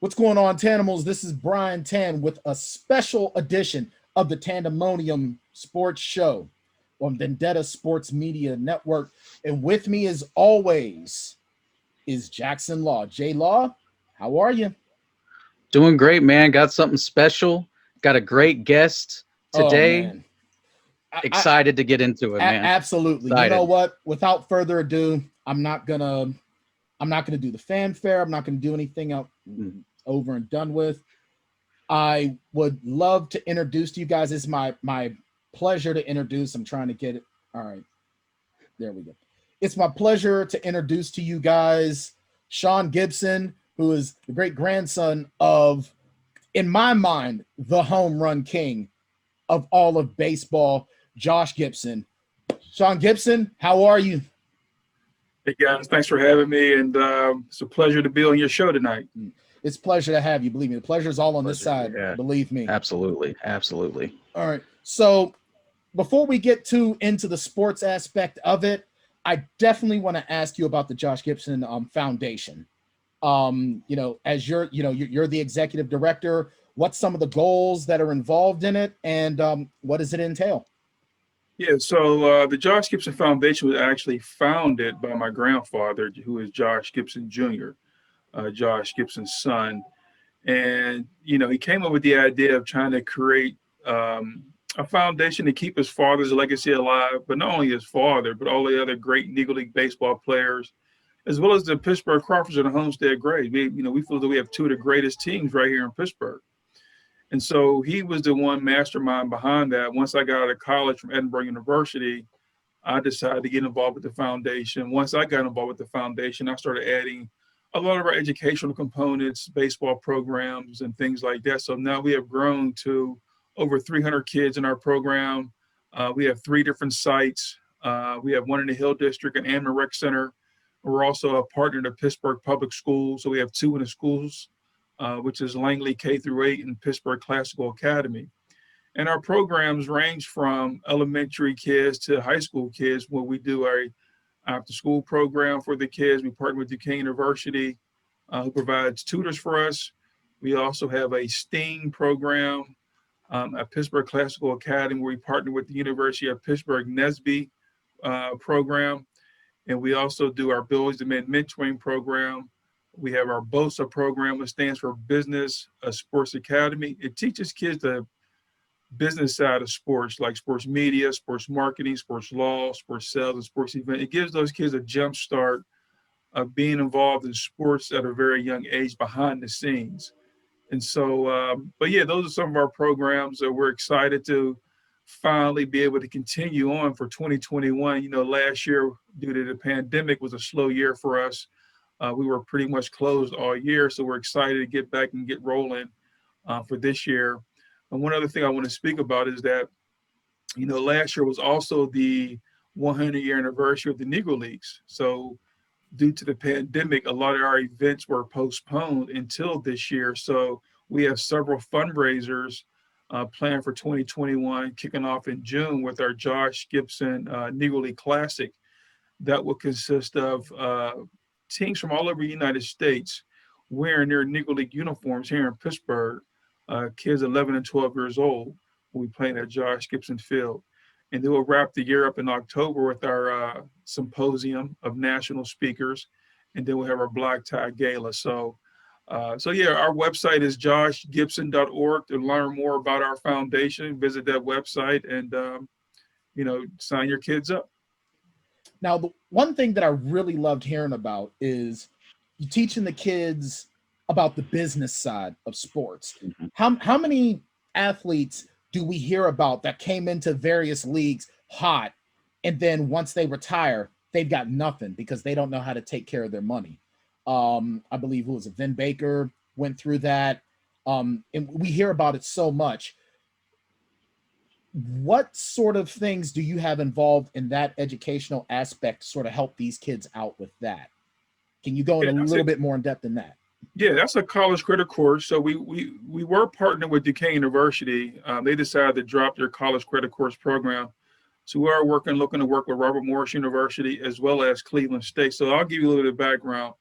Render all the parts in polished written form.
What's going on, Tannimals? This is Bryan Tann with a special edition of the Tanndemonium Sports Show on Vendetta Sports Media Network. And with me, as always, is Jackson Law. J Law, how are you? Doing great, man. Got something special. Got a great guest Oh, today. man. Excited to get into it, man. Absolutely. Excited. You know what? Without further ado, I'm not gonna do the fanfare. I'm not gonna do anything else over and done with. I would love to introduce to you guys. It's my pleasure to introduce. I'm trying to get it. All right. There we go. It's my pleasure to introduce to you guys Sean Gibson, who is the great grandson of, in my mind, the home run king of all of baseball, Josh Gibson. Sean Gibson, how are you? Hey guys, thanks for having me, and it's a pleasure to be on your show tonight. It's a pleasure to have you. Believe me, the pleasure is all on this side. Yeah. Believe me. Absolutely. All right. So before we get into the sports aspect of it, I definitely want to ask you about the Josh Gibson Foundation. As you're the executive director, what's some of the goals that are involved in it, and what does it entail? Yeah, so the Josh Gibson Foundation was actually founded by my grandfather, who is Josh Gibson Jr., Josh Gibson's son. And, he came up with the idea of trying to create a foundation to keep his father's legacy alive, but not only his father, but all the other great Negro League Baseball players, as well as the Pittsburgh Crawfords and the Homestead Grays. We feel that we have two of the greatest teams right here in Pittsburgh. And so he was the one mastermind behind that. Once I got out of college from Edinburgh University, I decided to get involved with the foundation. Once I got involved with the foundation, I started adding a lot of our educational components, baseball programs, and things like that. So now we have grown to over 300 kids in our program. We have 3 different sites. We have one in the Hill District and Amman Rec Center. We're also a partner to Pittsburgh Public Schools. So we have 2 in the schools, which is Langley K-8 and Pittsburgh Classical Academy. And our programs range from elementary kids to high school kids, where we do our after-school program for the kids. We partner with Duquesne University, who provides tutors for us. We also have a STEAM program at Pittsburgh Classical Academy, where we partner with the University of Pittsburgh NSBE program. And we also do our Abilities to Men mentoring program. We have our BOSA program, which stands for Business Sports Academy. It teaches kids the business side of sports, like sports media, sports marketing, sports law, sports sales, and sports event. It gives those kids a jump start of being involved in sports at a very young age behind the scenes. And so, those are some of our programs that we're excited to finally be able to continue on for 2021. Last year, due to the pandemic, was a slow year for us. We were pretty much closed all year, so we're excited to get back and get rolling for this year. And one other thing I want to speak about is that, last year was also the 100-year anniversary of the Negro Leagues. So due to the pandemic, a lot of our events were postponed until this year. So we have several fundraisers planned for 2021, kicking off in June with our Josh Gibson Negro League Classic. That will consist of teams from all over the United States wearing their Negro League uniforms here in Pittsburgh. Kids 11 and 12 years old will be playing at Josh Gibson Field. And then we'll wrap the year up in October with our symposium of national speakers. And then we'll have our Black Tie Gala. So our website is joshgibson.org to learn more about our foundation. Visit that website and, sign your kids up. Now, the one thing that I really loved hearing about is you teaching the kids about the business side of sports. Mm-hmm. How many athletes do we hear about that came into various leagues hot, and then once they retire, they've got nothing because they don't know how to take care of their money? I believe Vin Baker went through that. And we hear about it so much. What sort of things do you have involved in that educational aspect to sort of help these kids out with that? Can you go in a little bit more in depth in that? Yeah, that's a college credit course. So we were partnered with Duquesne University. They decided to drop their college credit course program. So we are looking to work with Robert Morris University as well as Cleveland State. So I'll give you a little bit of background.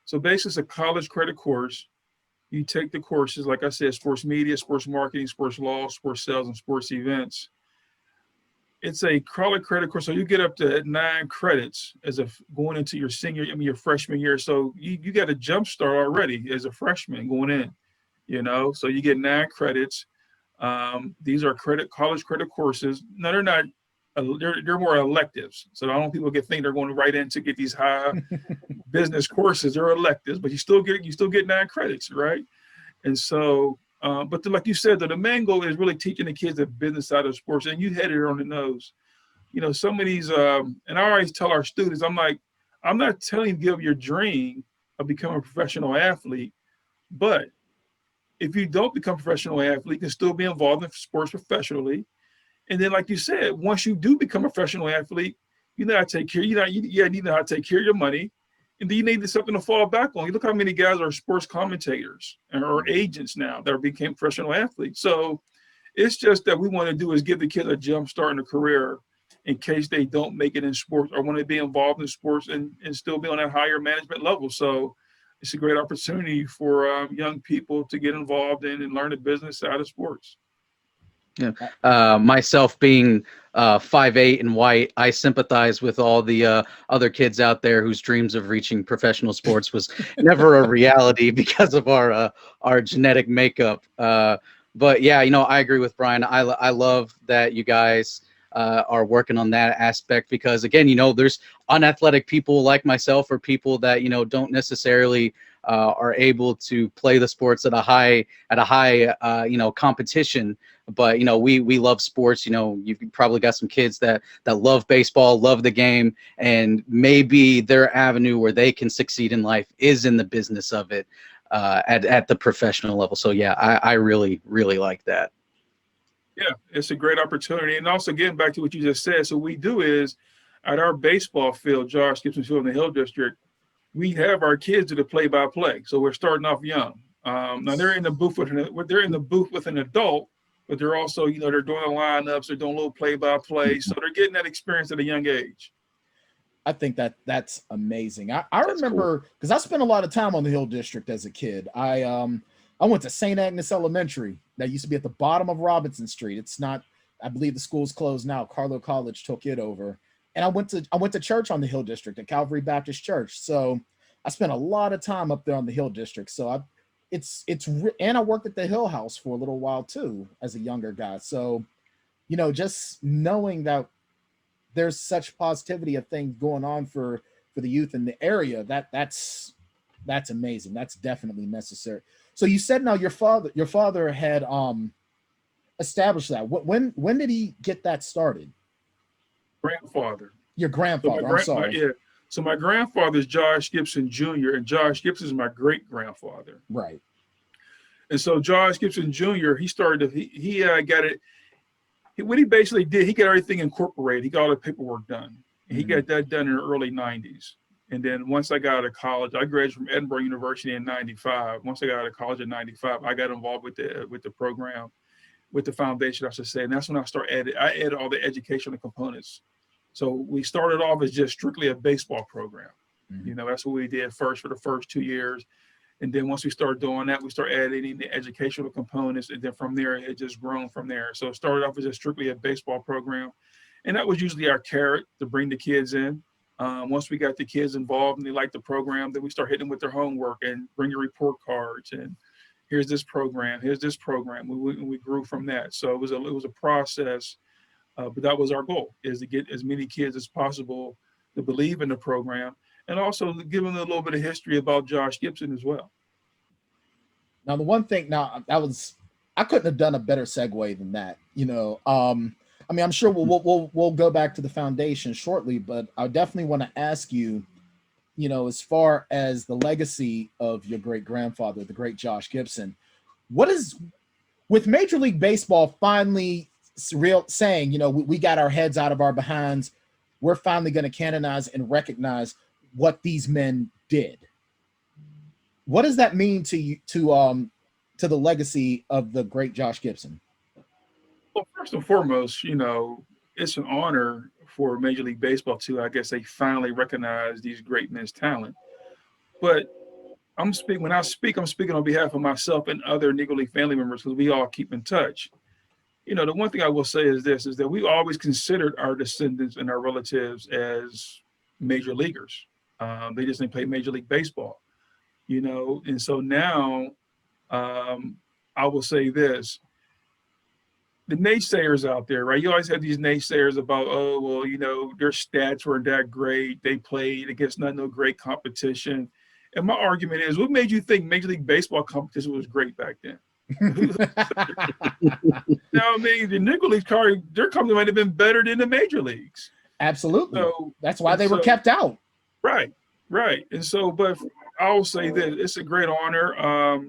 So basically it's a college credit course. You take the courses, like I said, sports media, sports marketing, sports law, sports sales, and sports events. It's a college credit course, so you get up to 9 credits as a going into your your freshman year. So you got a jump start already as a freshman going in. So you get 9 credits. These are college credit courses. No, they're not. They're more electives. So I don't want people to think they're going right in to get these high business courses. They're electives, but you still get 9 credits, right? And so. But like you said, the main goal is really teaching the kids the business side of sports, and you hit it on the nose. Some of these, and I always tell our students, I'm like, I'm not telling you to give up your dream of becoming a professional athlete, but if you don't become a professional athlete, you can still be involved in sports professionally. And then, like you said, once you do become a professional athlete, you know how to take care. You know how to take care of your money. And then you need something to fall back on. You look how many guys are sports commentators or agents now that became professional athletes. So it's just that we want to do is give the kid a jump start in a career in case they don't make it in sports or want to be involved in sports and still be on that higher management level. So it's a great opportunity for young people to get involved in and learn the business side of sports. Yeah. Myself being 5'8" and white, I sympathize with all the other kids out there whose dreams of reaching professional sports was never a reality because of our genetic makeup. But yeah, I agree with Bryan. I love that you guys are working on that aspect because, again, there's unathletic people like myself or people that don't necessarily are able to play the sports at a high competition. But we love sports. You've probably got some kids that love baseball, love the game, and maybe their avenue where they can succeed in life is in the business of it at the professional level. So yeah, I really like that. Yeah, it's a great opportunity. And also getting back to what you just said, so what we do is at our baseball field, Josh Gibson Field in the Hill District, we have our kids do the play-by-play. So we're starting off young. Now they're in the booth with an adult, but they're also, they're doing the lineups, they're doing a little play-by-play. So they're getting that experience at a young age. I think that's amazing. I remember because I spent a lot of time on the Hill District as a kid. I went to St. Agnes Elementary that used to be at the bottom of Robinson Street. It's not, I believe the school's closed now. Carlo College took it over. And I went to church on the Hill District at Calvary Baptist Church. So I spent a lot of time up there on the Hill District. So and I worked at the Hill House for a little while too as a younger guy. So, just knowing that there's such positivity of things going on for the youth in the area, that's amazing. That's definitely necessary. So you said now your father had established that. When did he get that started? Grandfather. Your grandfather. I'm sorry. Yeah. So my grandfather is Josh Gibson Jr. and Josh Gibson is my great grandfather. Right. And so Josh Gibson Jr. He started. He got it. What he basically did, he got everything incorporated. He got all the paperwork done. And he got that done in the early 90s. And then once I got out of college, I graduated from Edinburgh University in 95. Once I got out of college in 95, I got involved with the program, with the foundation, I should say. And that's when I added all the educational components. So we started off as just strictly a baseball program. That's what we did first for the first 2 years. And then once we started doing that, we started adding the educational components. And then from there, it just grown from there. So it started off as just strictly a baseball program. And that was usually our carrot to bring the kids in. Once we got the kids involved and they liked the program, then we start hitting them with their homework and bring your report cards. And here's this program. We grew from that. So it was a process. But that was our goal, is to get as many kids as possible to believe in the program, and also give them a little bit of history about Josh Gibson as well. Now, the one thing, I couldn't have done a better segue than that. I'm sure we'll go back to the foundation shortly, but I definitely want to ask you, as far as the legacy of your great grandfather, the great Josh Gibson, what is with Major League Baseball finally saying, we got our heads out of our behinds. We're finally going to canonize and recognize what these men did. What does that mean to you, to the legacy of the great Josh Gibson? Well, first and foremost, it's an honor for Major League Baseball to, I guess, they finally recognize these great men's talent. But I'm speaking on behalf of myself and other Negro League family members because we all keep in touch. You know, the one thing I will say is this, is that we always considered our descendants and our relatives as major leaguers. They just didn't play Major League Baseball, you know? And so now I will say this, the naysayers out there, right? You always have these naysayers about, oh, well, you know, their stats weren't that great. They played against no great competition. And my argument is, what made you think Major League Baseball competition was great back then? Now, I mean, the Negro Leagues, their company might have been better than the Major Leagues. Absolutely. So, that's why they were kept out. Right. And so, but I'll say that it's a great honor.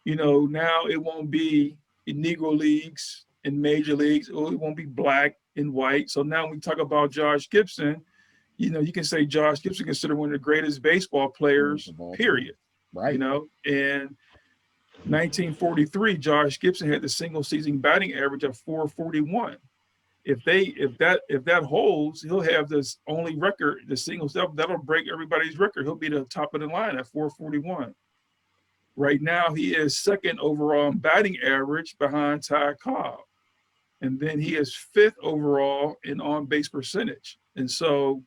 You know, now it won't be in Negro Leagues and Major Leagues. It won't be black and white. So now when we talk about Josh Gibson, you know, you can say Josh Gibson considered one of the greatest baseball players, period. Right. You know, and 1943, Josh Gibson had the single season batting average of 441. If that holds, he'll have this only record, the singles that'll break everybody's record. He'll be the top of the line at 441. Right now, he is second overall in batting average behind Ty Cobb. And then he is fifth overall in on-base percentage. And so,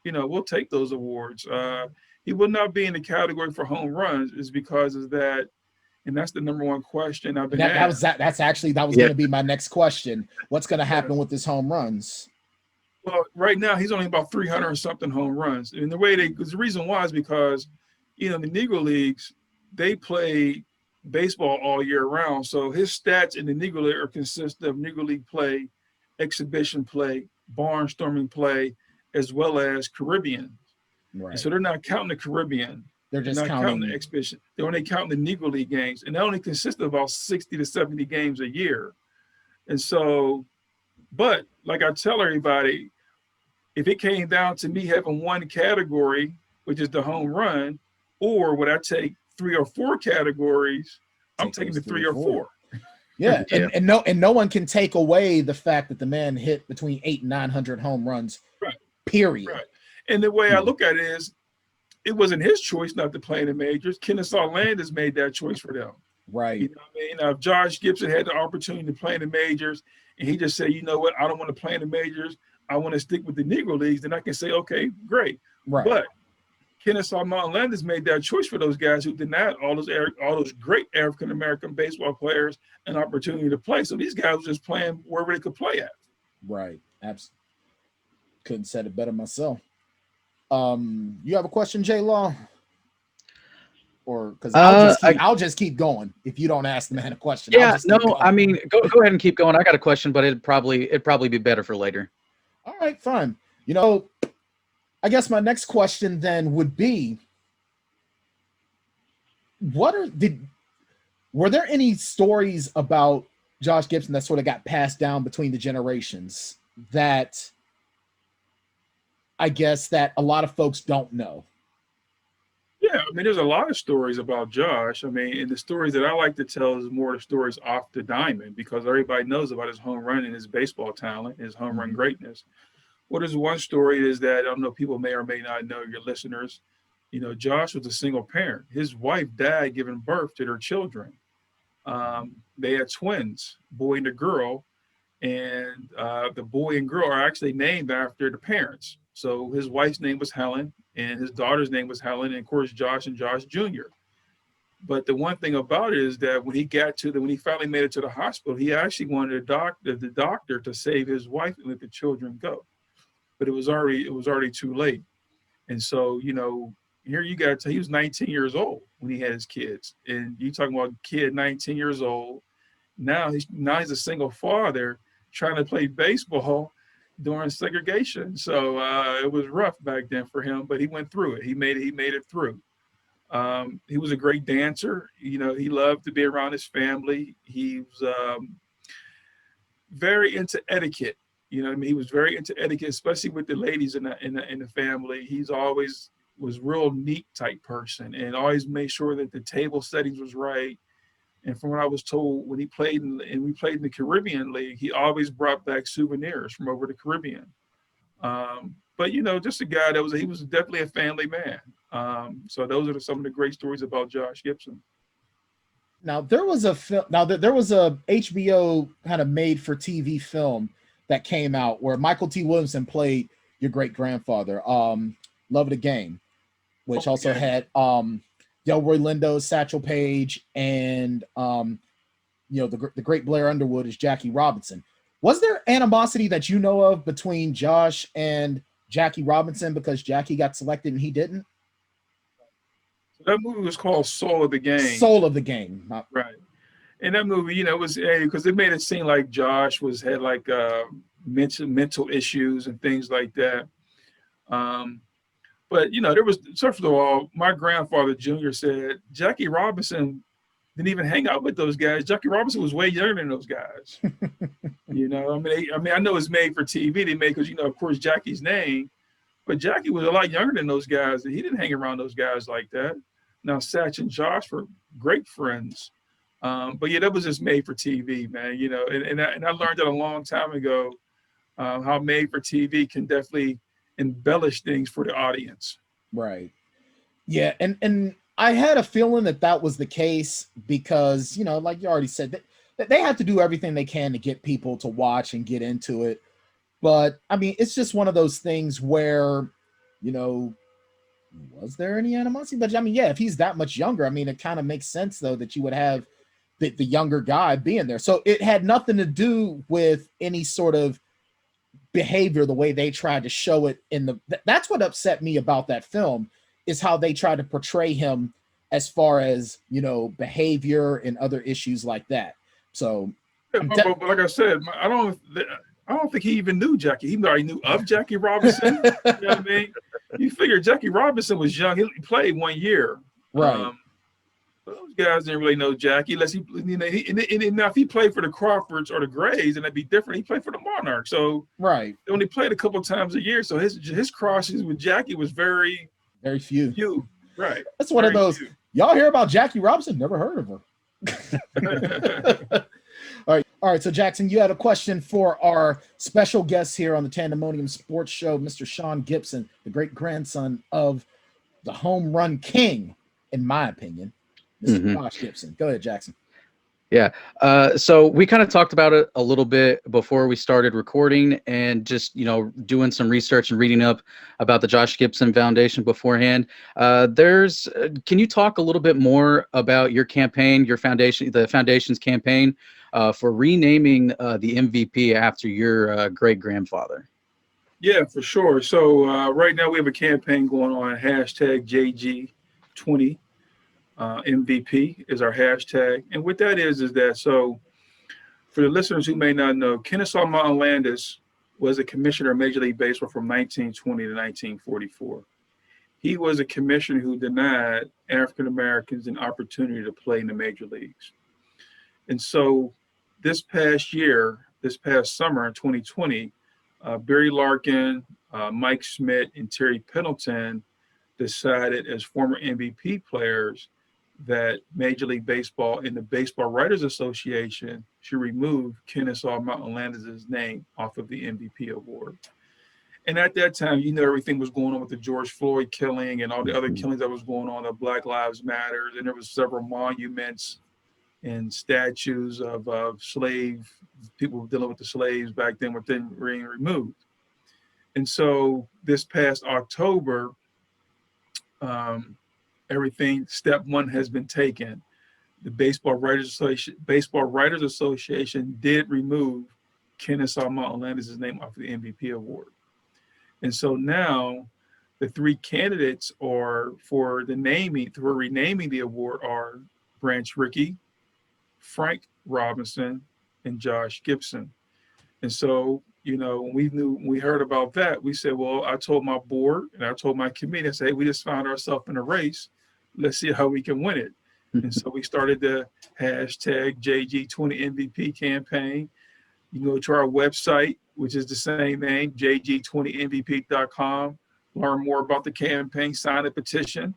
you know, we'll take those awards. He will not be in the category for home runs is because of that. And that's the number one question I've been asked. That was going to be my next question. What's going to happen with his home runs? Well, right now he's only about 300 and something home runs. And the reason why is because, you know, the Negro Leagues, they play baseball all year round. So his stats in the Negro League are consist of Negro League play, exhibition play, barnstorming play, as well as Caribbean. Right. And so they're not counting the Caribbean. They're just not counting the exhibition. They're only counting the Negro League games. And that only consists of about 60 to 70 games a year. And so, but like I tell everybody, if it came down to me having one category, which is the home run, or would I take 3 or 4 categories, I'm taking the 3 or 4. Yeah. And no one can take away the fact that the man hit between 800 and 900 home runs. Right. Period. Right. And the way I look at it is, it wasn't his choice not to play in the majors. Kennesaw Landis made that choice for them. Right. You know what I mean? Now, if Josh Gibson had the opportunity to play in the majors and he just said, you know what, I don't want to play in the majors, I want to stick with the Negro Leagues, then I can say, okay, great. Right. But Kennesaw Mountain Landis made that choice for those guys who denied all those great African-American baseball players an opportunity to play. So these guys were just playing wherever they could play at. Right. Absolutely. Couldn't said it better myself. You have a question, J Law? Or because I'll just keep going if you don't ask the man a question. Yeah, no, I mean, go ahead and keep going. I got a question, but it'd probably be better for later. All right, fine. You know, I guess my next question then would be, were there any stories about Josh Gibson that sort of got passed down between the generations that I guess that a lot of folks don't know? Yeah, I mean, there's a lot of stories about Josh. I mean, and the stories that I like to tell is more the stories off the diamond because everybody knows about his home run and his baseball talent, his home run greatness. Well, there's one story is that, I don't know, people may or may not know, your listeners, you know, Josh was a single parent. His wife died giving birth to their children. They had twins, boy and a girl, and the boy and girl are actually named after the parents. So his wife's name was Helen and his daughter's name was Helen, and of course, Josh and Josh Jr. But the one thing about it is that when he finally made it to the hospital, he actually wanted the doctor to save his wife and let the children go. But it was already too late. And so, you know, here you got he was 19 years old when he had his kids. And you talking about a kid 19 years old. Now he's a single father trying to play baseball during segregation. So it was rough back then for him, but he went through it. He made it through. He was a great dancer. You know, he loved to be around his family. He was very into etiquette. You know what I mean? He was very into etiquette, especially with the ladies in the family. He's always was real neat type person and always made sure that the table settings was right. And from what I was told, when he played we played in the Caribbean League, he always brought back souvenirs from over the Caribbean. But, you know, just a guy he was definitely a family man. So those are some of the great stories about Josh Gibson. Now there was a film. Now there was a HBO kind of made for TV film that came out where Michael T. Williamson played your great grandfather. Love of the Game, which also had Delroy Lindo, Satchel Paige, and the great Blair Underwood as Jackie Robinson. Was there animosity that you know of between Josh and Jackie Robinson because Jackie got selected and he didn't? That movie was called Soul of the Game. Soul of the Game. Right. And that movie, it was because it made it seem like Josh had like mental issues and things like that. But there was, first of all, my grandfather Jr. said Jackie Robinson didn't even hang out with those guys. Jackie Robinson was way younger than those guys. I know it's made for TV. They made because of course Jackie's name, but Jackie was a lot younger than those guys. He didn't hang around those guys like that. Now Satch and Josh were great friends, but that was just made for TV, man. And I learned that a long time ago, how made for TV can definitely embellish things for the audience. Right. Yeah, and I had a feeling that was the case because like you already said, that they have to do everything they can to get people to watch and get into it. But I mean, it's just one of those things where was there any animosity? But I mean, if he's that much younger, I mean, it kind of makes sense though that you would have the younger guy being there. So it had nothing to do with any sort of behavior, the way they tried to show it that's what upset me about that film, is how they tried to portray him as far as behavior and other issues like that. So but like I said, I don't think he even knew Jackie. He already knew of Jackie Robinson. You know what I mean? You figure Jackie Robinson was young. He played 1 year. Right. Those guys didn't really know Jackie unless now if he played for the Crawfords or the Grays, then that'd be different. He played for the Monarchs. So right. They only played a couple of times a year. So his crosses with Jackie was very few. Right. That's one of those. Y'all hear about Jackie Robinson? Never heard of her. All right. So Jackson, you had a question for our special guest here on the Tanndemonium Sports Show, Mr. Sean Gibson, the great grandson of the home run king, in my opinion, Mr. Josh Gibson. Go ahead, Jackson. Yeah. So we kind of talked about it a little bit before we started recording, and just, doing some research and reading up about the Josh Gibson Foundation beforehand. Can you talk a little bit more about your campaign, the foundation's campaign for renaming the MVP after your great grandfather? Yeah, for sure. So right now we have a campaign going on, #JG20. MVP is our hashtag. And what that is that, so for the listeners who may not know, Kennesaw Mountain Landis was a commissioner of Major League Baseball from 1920 to 1944. He was a commissioner who denied African Americans an opportunity to play in the major leagues. And so this past summer in 2020, Barry Larkin, Mike Schmidt, and Terry Pendleton decided as former MVP players that Major League Baseball and the Baseball Writers Association should remove Kennesaw Mountain Landis' name off of the MVP award. And at that time, everything was going on with the George Floyd killing and all the other killings that was going on, the Black Lives Matter, and there was several monuments and statues of people dealing with the slaves back then were then being removed. And so this past October, step one has been taken. The Baseball Writers Association did remove Kennesaw Mountain Landis' name off the MVP award. And so now the three candidates for renaming the award are Branch Rickey, Frank Robinson, and Josh Gibson. And so, when we heard about that, we said, well, I told my board and I told my committee, I said, hey, we just found ourselves in a race. Let's see how we can win it. And so we started the #JG20 MVP campaign. You can go to our website, which is the same name, jg20mvp.com, learn more about the campaign, sign a petition,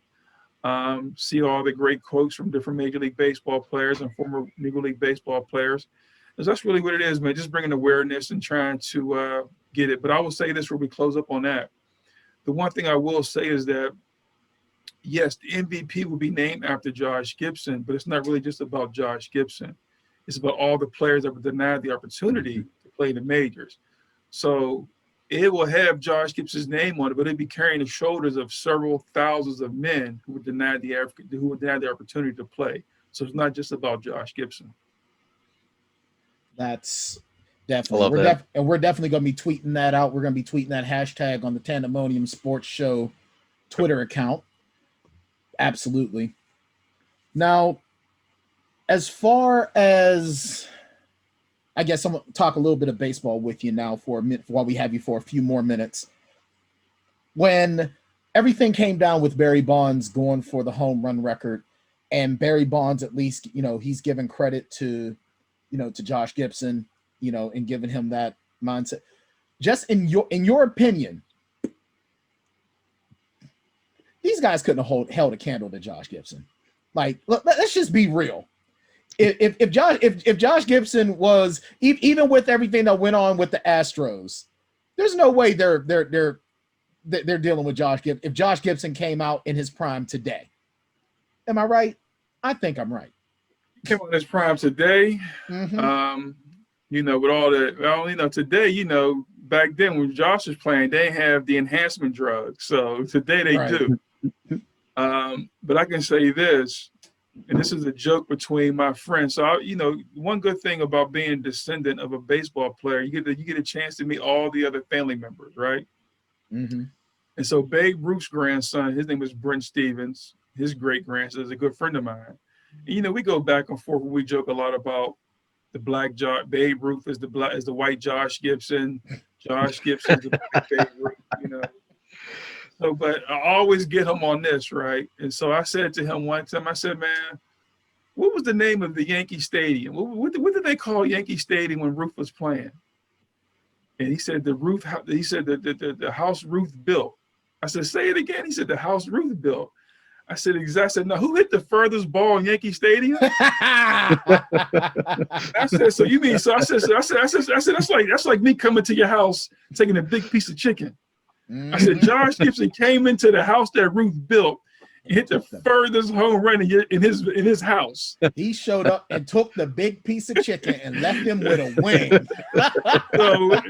see all the great quotes from different Major League Baseball players and former Negro League Baseball players. Because that's really what it is, man, just bringing awareness and trying to get it. But I will say this before we close up on that. The one thing I will say is that yes, the MVP will be named after Josh Gibson, but it's not really just about Josh Gibson. It's about all the players that were denied the opportunity to play in the majors. So it will have Josh Gibson's name on it, but it'll be carrying the shoulders of several thousands of men who were denied the opportunity to play. So it's not just about Josh Gibson. That's definitely we're definitely going to be tweeting that out. We're going to be tweeting that hashtag on the Tanndemonium Sports Show Twitter account. Absolutely. Now, as far as, I guess I'm going to talk a little bit of baseball with you now for a minute while we have you for a few more minutes. When everything came down with Barry Bonds going for the home run record, and Barry Bonds, at least, he's given credit to Josh Gibson, and giving him that mindset. Just in your opinion, these guys couldn't have held a candle to Josh Gibson. Like, let's just be real. If Josh Gibson was, even with everything that went on with the Astros, there's no way they're dealing with Josh Gibson. If Josh Gibson came out in his prime today, am I right? I think I'm right. Came on his prime today. Mm-hmm. With all the, today, back then when Josh was playing, they have the enhancement drugs. So today they do. But I can say this, and this is a joke between my friends. So, one good thing about being a descendant of a baseball player, you get a chance to meet all the other family members, right? Mm-hmm. And so Babe Ruth's grandson, his name is Brent Stevens. His great grandson is a good friend of mine. And, we go back and forth. We joke a lot about the black Babe Ruth is the white Josh Gibson. Josh Gibson's the black Babe Ruth, So, but I always get him on this, right? And so I said to him one time, I said, man, what was the name of the Yankee Stadium? What did they call Yankee Stadium when Ruth was playing? And he said, the house Ruth built. I said, say it again. He said, the house Ruth built. I said, exactly. I said, now who hit the furthest ball in Yankee Stadium? I said, so you mean, I said, that's like me coming to your house, taking a big piece of chicken. I said, Josh Gibson came into the house that Ruth built and hit the furthest home run in his house. He showed up and took the big piece of chicken and left him with a wing. So,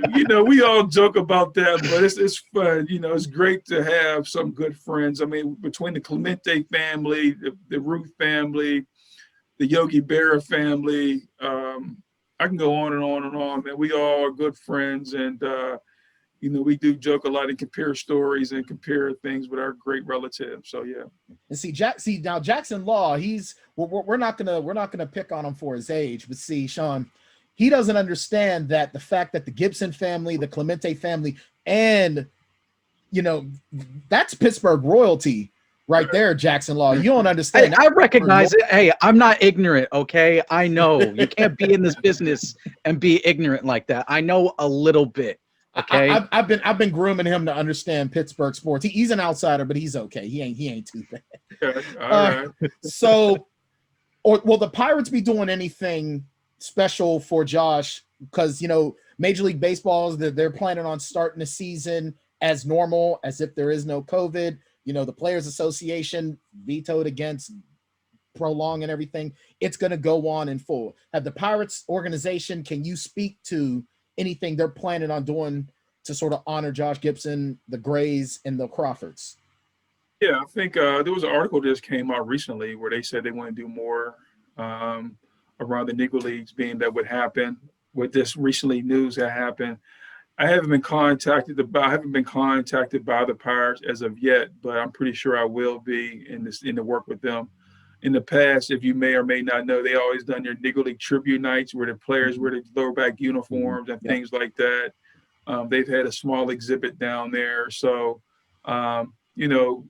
we all joke about that, but it's fun. It's great to have some good friends. I mean, between the Clemente family, the Ruth family, the Yogi Berra family, I can go on and on and on, man. We all are good friends, and we do joke a lot and compare stories and compare things with our great relatives. So yeah. And now Jackson Law, we're not gonna pick on him for his age, but see, Sean, he doesn't understand that the fact that the Gibson family, the Clemente family, and that's Pittsburgh royalty right there, Jackson Law. You don't understand. I recognize it. Hey, I'm not ignorant, okay? I know you can't be in this business and be ignorant like that. I know a little bit. Okay, I've been grooming him to understand Pittsburgh sports. He's an outsider, but he's okay. He ain't too bad. Okay. All right. So, or will the Pirates be doing anything special for Josh? Because Major League Baseball they're planning on starting the season as normal, as if there is no COVID. The Players Association vetoed against prolonging everything. It's going to go on in full. Have the Pirates organization? Can you speak to anything they're planning on doing to sort of honor Josh Gibson, the Grays, and the Crawfords? Yeah, I think there was an article that just came out recently where they said they want to do more around the Negro Leagues, being that would happen with this recently news that happened. I haven't been contacted by the Pirates as of yet, but I'm pretty sure I will be in the work with them. In the past, if you may or may not know, they always done their Negro League tribute nights where the players wear the lower back uniforms and things like that. They've had a small exhibit down there. So, the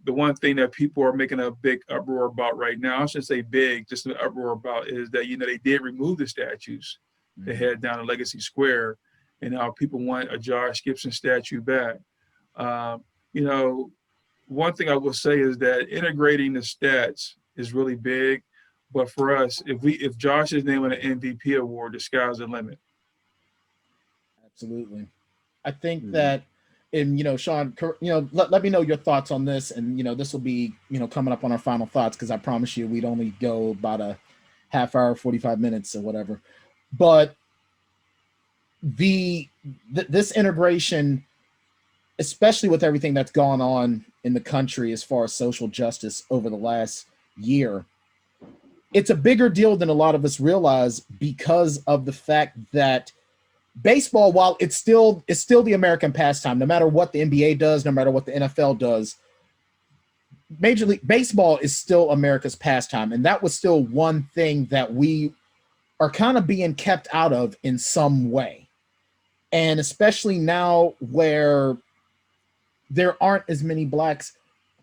one thing that people are making a big uproar about right now, I shouldn't say big, just an uproar about, is that, they did remove the statues they had down at Legacy Square, and now people want a Josh Gibson statue back. One thing I will say is that integrating the stats is really big, but for us, if Josh is named an MVP award, the sky's the limit. Absolutely. I think that and Sean, let me know your thoughts on this, and this will be coming up on our final thoughts, because I promise you we'd only go about a half hour, 45 minutes or whatever. But this integration, especially with everything that's gone on in the country as far as social justice over the last year, it's a bigger deal than a lot of us realize, because of the fact that baseball, while it's still the American pastime, no matter what the NBA does, no matter what the NFL does, Major League Baseball is still America's pastime. And that was still one thing that we are kind of being kept out of in some way. And especially now where there aren't as many blacks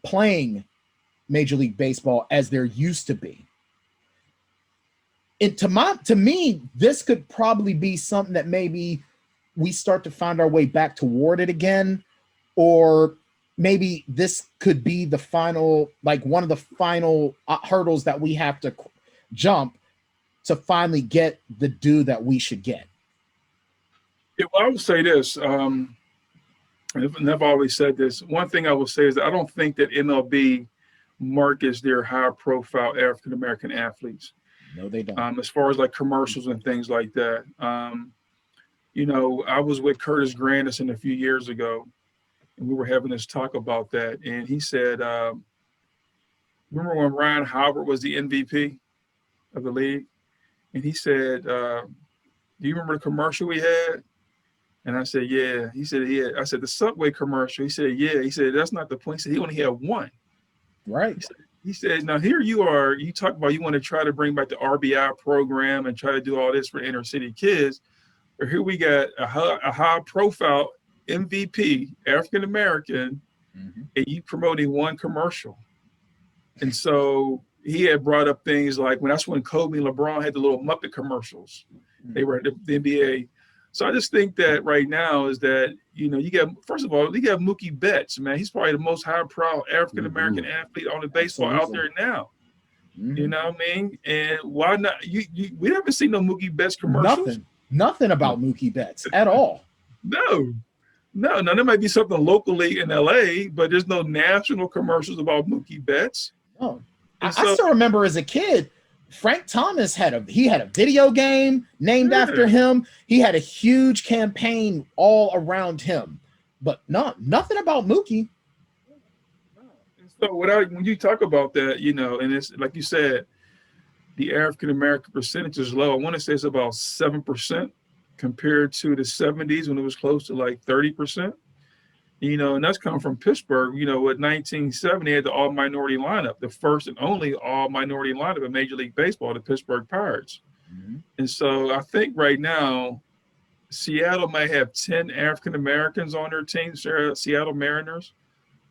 playing Major League Baseball as there used to be. And to me, this could probably be something that maybe we start to find our way back toward it again, or maybe this could be the final, like one of the final hurdles that we have to jump to finally get the due that we should get. Yeah, well, I would say this, and I've always said this. One thing I will say is that I don't think that MLB markets their high-profile African-American athletes. No, they don't. As far as like commercials and things like that. I was with Curtis Grandison a few years ago, and we were having this talk about that. And he said, remember when Ryan Howard was the MVP of the league? And he said, do you remember the commercial we had? And I said, yeah. He said, yeah. I said, the Subway commercial. He said, yeah. He said, that's not the point. He said, he only had one. Right. He said, now here you are, you talk about you want to try to bring back the RBI program and try to do all this for inner city kids. But here we got a high profile MVP, African-American, and you promoting one commercial. And so he had brought up things like that's when Kobe and LeBron had the little Muppet commercials. They were at the NBA. So I just think that right now is that, you got, first of all, you got Mookie Betts, man. He's probably the most high-profile African-American athlete on the baseball out there now. You know what I mean? And why not? We haven't seen no Mookie Betts commercials. Nothing about Mookie Betts at all. No. Now there might be something locally in LA, but there's no national commercials about Mookie Betts. Oh, I still remember as a kid, Frank Thomas had a video game named after him. He had a huge campaign all around him, but nothing about Mookie. So when you talk about that, and it's like you said, the African-American percentage is low. I want to say it's about 7% compared to the 70s when it was close to like 30%. And that's coming from Pittsburgh. With 1970, they had the all-minority lineup, the first and only all-minority lineup in Major League Baseball, the Pittsburgh Pirates. And so I think right now, Seattle might have 10 African-Americans on their team, Seattle Mariners.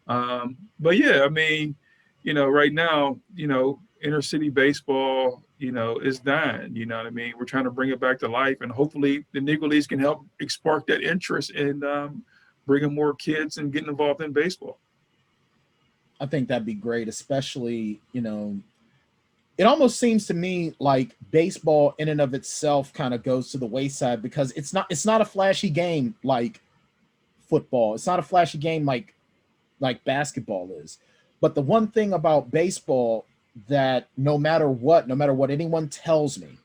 But yeah, I mean, right now, inner city baseball, is dying. You know what I mean? We're trying to bring it back to life, and hopefully the Negro Leagues can help spark that interest in bringing more kids and getting involved in baseball. I think that'd be great, especially, it almost seems to me like baseball in and of itself kind of goes to the wayside because it's not a flashy game like football. It's not a flashy game like basketball is. But the one thing about baseball that no matter what anyone tells me,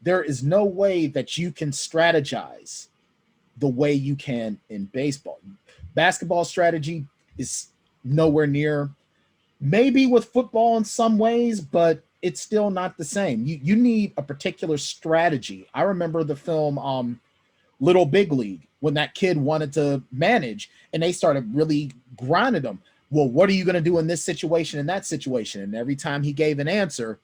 there is no way that you can strategize the way you can in baseball. Basketball strategy is nowhere near, maybe with football in some ways, but it's still not the same. You need a particular strategy. I remember the film Little Big League, when that kid wanted to manage and they started really grinding him. Well, what are you going to do in this situation and that situation? And every time he gave an answer,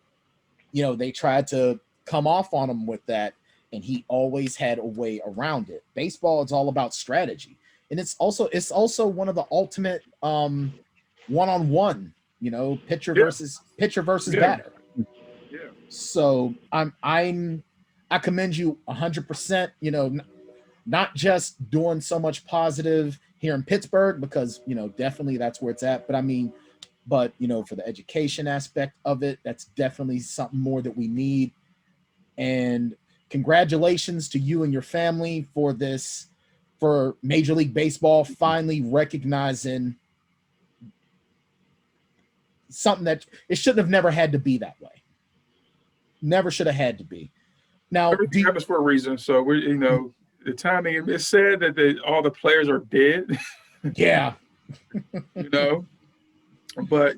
they tried to come off on him with that, and he always had a way around it. Baseball is all about strategy, and it's also one of the ultimate one-on-one, pitcher versus batter. Yeah. So I commend you 100%. Not just doing so much positive here in Pittsburgh, because definitely that's where it's at. But for the education aspect of it, that's definitely something more that we need. And congratulations to you and your family for this for Major League Baseball finally recognizing something that it shouldn't have never had to be that way. Never should have had to be. Now, everything happens for a reason. So we're, the timing. It's sad that all the players are dead. Yeah. But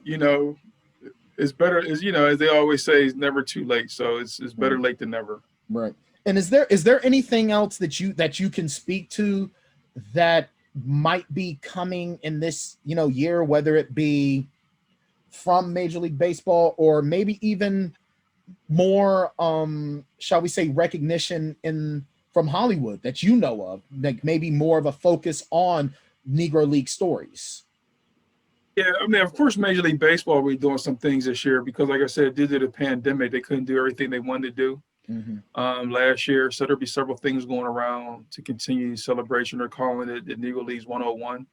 it's better, as they always say, it's never too late. So it's better late than never. Right. And is there anything else that you can speak to that might be coming in this year, whether it be from Major League Baseball or maybe even more shall we say recognition from Hollywood that you know of, like maybe more of a focus on Negro League stories? Yeah, I mean, of course, Major League Baseball will be doing some things this year because, like I said, due to the pandemic, they couldn't do everything they wanted to do last year. So there'll be several things going around to continue the celebration. They're calling it the Negro Leagues 101.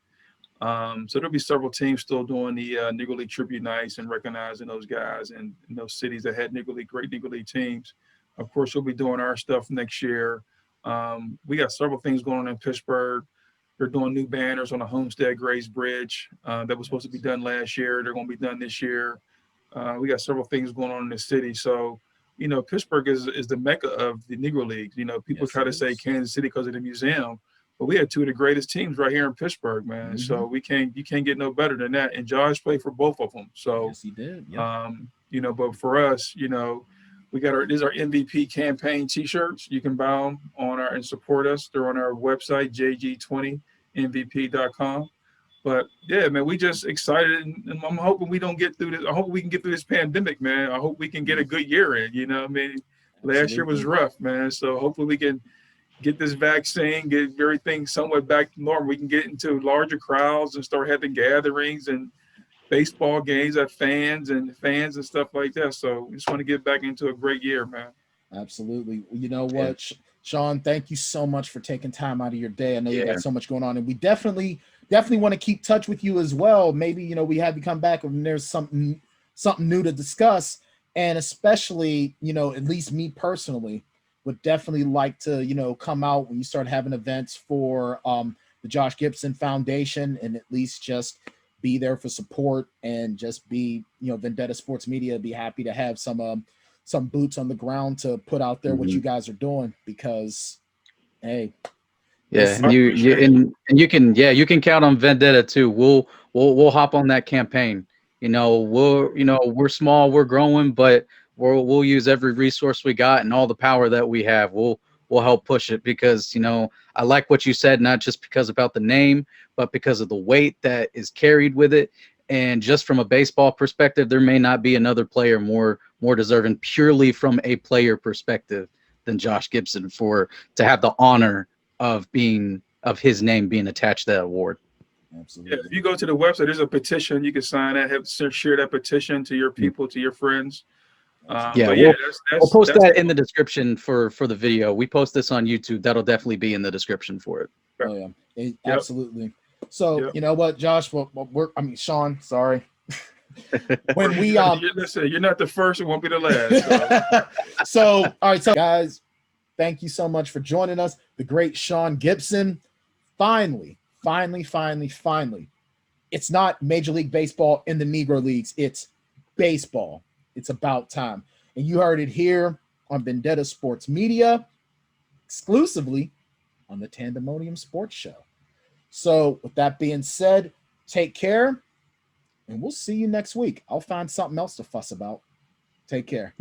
So there'll be several teams still doing the Negro League tribute nights and recognizing those guys and in those cities that had great Negro League teams. Of course, we'll be doing our stuff next year. We got several things going on in Pittsburgh. They're doing new banners on the Homestead Grace Bridge that was supposed to be done last year. They're going to be done this year. We got several things going on in the city. So, Pittsburgh is the mecca of the Negro Leagues. People try to say Kansas City because of the museum, but we had two of the greatest teams right here in Pittsburgh, man. So you can't get no better than that. And Josh played for both of them. So, yes, he did. Yep. But for us, we got these are MVP campaign T-shirts. You can buy them and support us. They're on our website, jg20mvp.com. But yeah, man, we just excited, and I'm hoping we don't get through this. I hope we can get through this pandemic, man. I hope we can get a good year in. I mean, last year was rough, man. So hopefully we can get this vaccine, get everything somewhat back to normal. We can get into larger crowds and start having gatherings and baseball games at fans and stuff like that. So we just want to get back into a great year, man. Absolutely. You know what, Sean, thank you so much for taking time out of your day. I know you got so much going on, and we definitely want to keep touch with you as well. Maybe, we have you come back when there's something new to discuss. And especially, at least me personally would definitely like to, come out when you start having events for the Josh Gibson Foundation, and at least just be there for support and just be, Vendetta Sports Media, be happy to have some boots on the ground to put out there what you guys are doing, because hey, and you can count on Vendetta too. We'll hop on that campaign. We're small, we're growing, but we'll use every resource we got and all the power that we have. We'll help push it, because I like what you said, not just because about the name, but because of the weight that is carried with it. And just from a baseball perspective, there may not be another player more deserving, purely from a player perspective, than Josh Gibson to have the honor of his name being attached to that award. Absolutely. Yeah, if you go to the website, there's a petition you can sign that, share that petition to your people, to your friends. We'll post that in the description for the video. We post this on YouTube. That'll definitely be in the description for it. Oh yeah, absolutely. So you know what, Josh? Sean. Sorry. When we listen, you're not the first, it won't be the last. So all right, so guys, thank you so much for joining us. The great Sean Gibson. Finally, it's not Major League Baseball in the Negro Leagues. It's baseball. It's about time. And you heard it here on Vendetta Sports Media, exclusively on the Tanndemonium Sports Show. So with that being said, take care, and we'll see you next week. I'll find something else to fuss about. Take care.